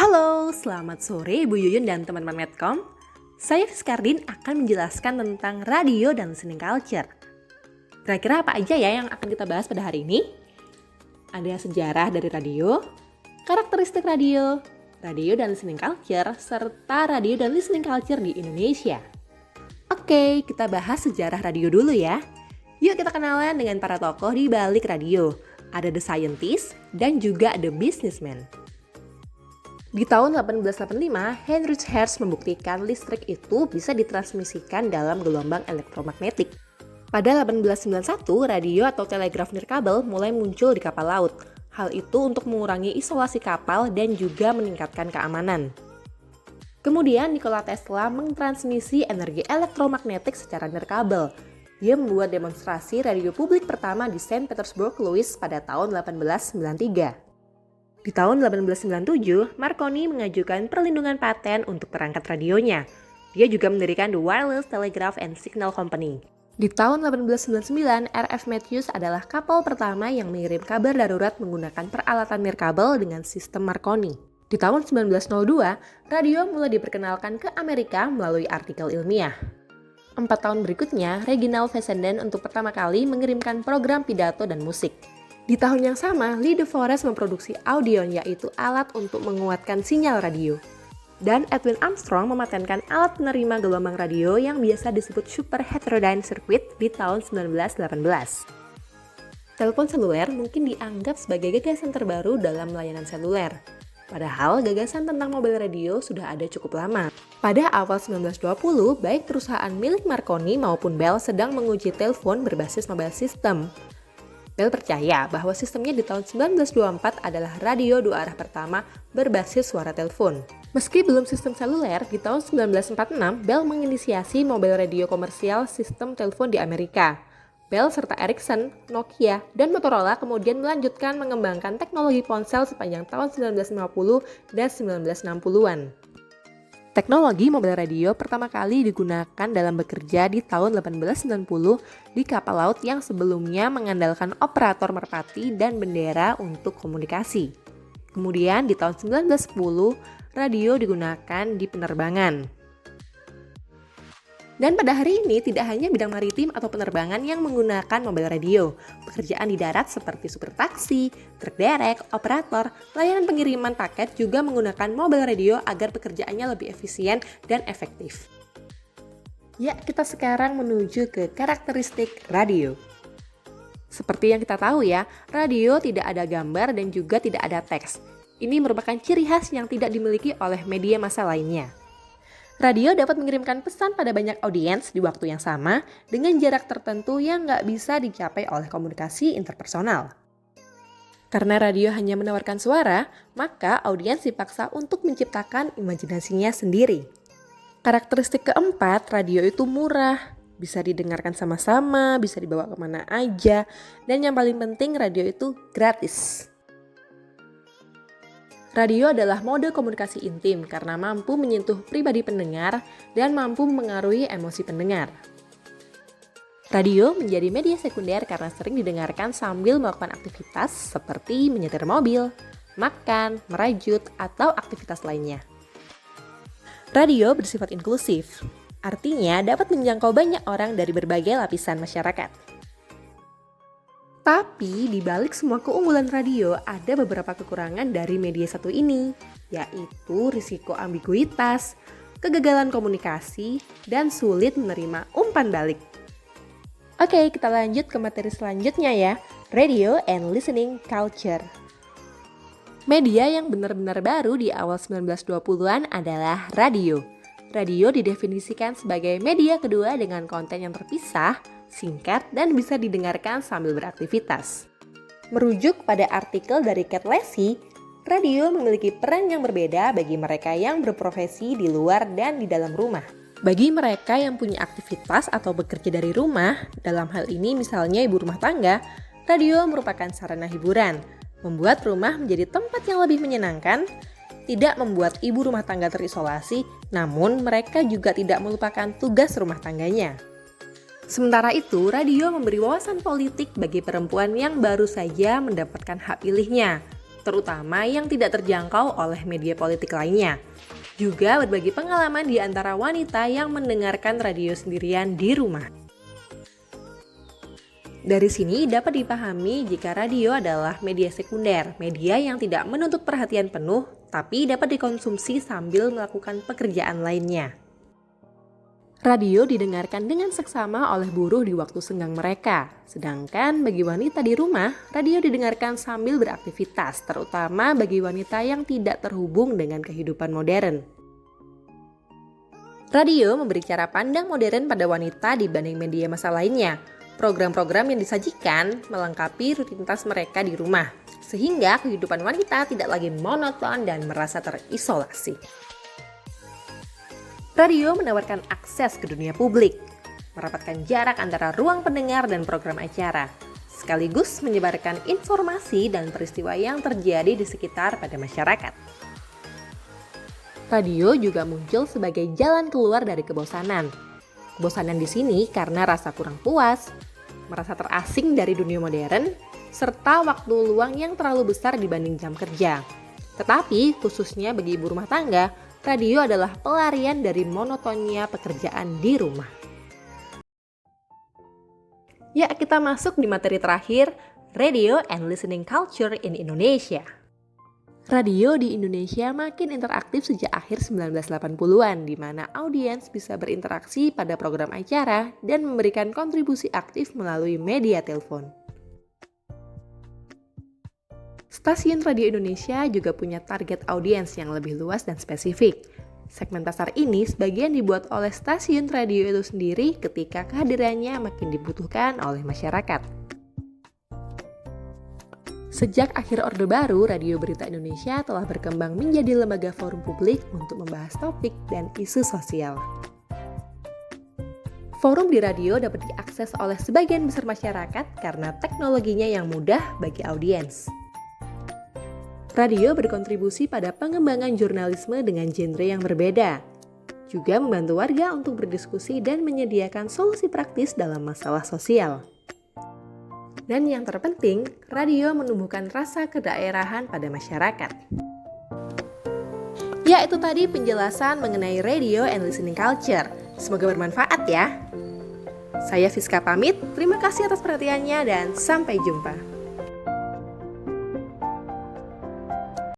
Halo, selamat sore Bu Yuyun dan teman-teman Medcom. Saya Fiskardin akan menjelaskan tentang radio dan listening culture. Kira-kira apa aja ya yang akan kita bahas pada hari ini? Ada sejarah dari radio, karakteristik radio, radio dan listening culture, serta radio dan listening culture di Indonesia. Oke, kita bahas sejarah radio dulu ya. Yuk kita kenalan dengan para tokoh di balik radio. Ada The Scientist dan juga The Businessman. Di tahun 1885, Heinrich Hertz membuktikan listrik itu bisa ditransmisikan dalam gelombang elektromagnetik. Pada 1891, radio atau telegraf nirkabel mulai muncul di kapal laut. Hal itu untuk mengurangi isolasi kapal dan juga meningkatkan keamanan. Kemudian Nikola Tesla mentransmisi energi elektromagnetik secara nirkabel. Dia membuat demonstrasi radio publik pertama di Saint Petersburg, Louis pada tahun 1893. Di tahun 1897, Marconi mengajukan perlindungan paten untuk perangkat radionya. Dia juga mendirikan The Wireless Telegraph and Signal Company. Di tahun 1899, R.F. Matthews adalah kapal pertama yang mengirim kabar darurat menggunakan peralatan nirkabel dengan sistem Marconi. Di tahun 1902, radio mulai diperkenalkan ke Amerika melalui artikel ilmiah. 4 tahun berikutnya, Reginald Fessenden untuk pertama kali mengirimkan program pidato dan musik. Di tahun yang sama, Lee De Forest memproduksi audion, yaitu alat untuk menguatkan sinyal radio. Dan Edwin Armstrong mematenkan alat penerima gelombang radio yang biasa disebut Super Heterodyne Circuit di tahun 1918. Telepon seluler mungkin dianggap sebagai gagasan terbaru dalam layanan seluler. Padahal gagasan tentang mobil radio sudah ada cukup lama. Pada awal 1920, baik perusahaan milik Marconi maupun Bell sedang menguji telepon berbasis mobile system. Bell percaya bahwa sistemnya di tahun 1924 adalah radio dua arah pertama berbasis suara telepon. Meski belum sistem seluler, di tahun 1946 Bell menginisiasi mobil radio komersial sistem telepon di Amerika. Bell serta Ericsson, Nokia, dan Motorola kemudian melanjutkan mengembangkan teknologi ponsel sepanjang tahun 1950 dan 1960-an. Teknologi mobil radio pertama kali digunakan dalam bekerja di tahun 1890 di kapal laut yang sebelumnya mengandalkan operator merpati dan bendera untuk komunikasi. Kemudian di tahun 1910, radio digunakan di penerbangan. Dan pada hari ini tidak hanya bidang maritim atau penerbangan yang menggunakan mobil radio. Pekerjaan di darat seperti supir taksi, truk derek, operator, layanan pengiriman paket juga menggunakan mobil radio agar pekerjaannya lebih efisien dan efektif. Ya, kita sekarang menuju ke karakteristik radio. Seperti yang kita tahu ya, radio tidak ada gambar dan juga tidak ada teks. Ini merupakan ciri khas yang tidak dimiliki oleh media massa lainnya. Radio dapat mengirimkan pesan pada banyak audiens di waktu yang sama dengan jarak tertentu yang nggak bisa dicapai oleh komunikasi interpersonal. Karena radio hanya menawarkan suara, maka audiens dipaksa untuk menciptakan imajinasinya sendiri. Karakteristik keempat, radio itu murah, bisa didengarkan sama-sama, bisa dibawa kemana aja, dan yang paling penting radio itu gratis. Radio adalah mode komunikasi intim karena mampu menyentuh pribadi pendengar dan mampu mengaruhi emosi pendengar. Radio menjadi media sekunder karena sering didengarkan sambil melakukan aktivitas seperti menyetir mobil, makan, merajut, atau aktivitas lainnya. Radio bersifat inklusif, artinya dapat menjangkau banyak orang dari berbagai lapisan masyarakat. Tapi di balik semua keunggulan radio ada beberapa kekurangan dari media satu ini, yaitu risiko ambiguitas, kegagalan komunikasi, dan sulit menerima umpan balik. Oke, kita lanjut ke materi selanjutnya ya, radio and listening culture. Media yang benar-benar baru di awal 1920-an adalah radio. Radio didefinisikan sebagai media kedua dengan konten yang terpisah, singkat, dan bisa didengarkan sambil beraktivitas. Merujuk pada artikel dari Cat Lacey, radio memiliki peran yang berbeda bagi mereka yang berprofesi di luar dan di dalam rumah. Bagi mereka yang punya aktivitas atau bekerja dari rumah, dalam hal ini misalnya ibu rumah tangga, radio merupakan sarana hiburan, membuat rumah menjadi tempat yang lebih menyenangkan, tidak membuat ibu rumah tangga terisolasi, namun mereka juga tidak melupakan tugas rumah tangganya. Sementara itu, radio memberi wawasan politik bagi perempuan yang baru saja mendapatkan hak pilihnya. terutama yang tidak terjangkau oleh media politik lainnya. Juga berbagi pengalaman di antara wanita yang mendengarkan radio sendirian di rumah. Dari sini dapat dipahami jika radio adalah media sekunder, media yang tidak menuntut perhatian penuh, tapi dapat dikonsumsi sambil melakukan pekerjaan lainnya. Radio didengarkan dengan seksama oleh buruh di waktu senggang mereka. Sedangkan bagi wanita di rumah, radio didengarkan sambil beraktivitas, terutama bagi wanita yang tidak terhubung dengan kehidupan modern. Radio memberi cara pandang modern pada wanita dibanding media massa lainnya. Program-program yang disajikan melengkapi rutinitas mereka di rumah, sehingga kehidupan wanita tidak lagi monoton dan merasa terisolasi. Radio menawarkan akses ke dunia publik, merapatkan jarak antara ruang pendengar dan program acara, sekaligus menyebarkan informasi dan peristiwa yang terjadi di sekitar pada masyarakat. Radio juga muncul sebagai jalan keluar dari kebosanan. Kebosanan di sini karena rasa kurang puas, merasa terasing dari dunia modern, serta waktu luang yang terlalu besar dibanding jam kerja. Tetapi khususnya bagi ibu rumah tangga, radio adalah pelarian dari monotonnya pekerjaan di rumah. Ya, kita masuk di materi terakhir, Radio and Listening Culture in Indonesia. Radio di Indonesia makin interaktif sejak akhir 1980-an, di mana audiens bisa berinteraksi pada program acara dan memberikan kontribusi aktif melalui media telepon. Stasiun Radio Indonesia juga punya target audiens yang lebih luas dan spesifik. Segmen pasar ini sebagian dibuat oleh stasiun radio itu sendiri ketika kehadirannya makin dibutuhkan oleh masyarakat. Sejak akhir Orde Baru, Radio Berita Indonesia telah berkembang menjadi lembaga forum publik untuk membahas topik dan isu sosial. Forum di radio dapat diakses oleh sebagian besar masyarakat karena teknologinya yang mudah bagi audiens. Radio berkontribusi pada pengembangan jurnalisme dengan genre yang berbeda. Juga membantu warga untuk berdiskusi dan menyediakan solusi praktis dalam masalah sosial. Dan yang terpenting, radio menumbuhkan rasa kedaerahan pada masyarakat. Ya, itu tadi penjelasan mengenai radio and listening culture. Semoga bermanfaat ya. Saya Fiska pamit, terima kasih atas perhatiannya dan sampai jumpa.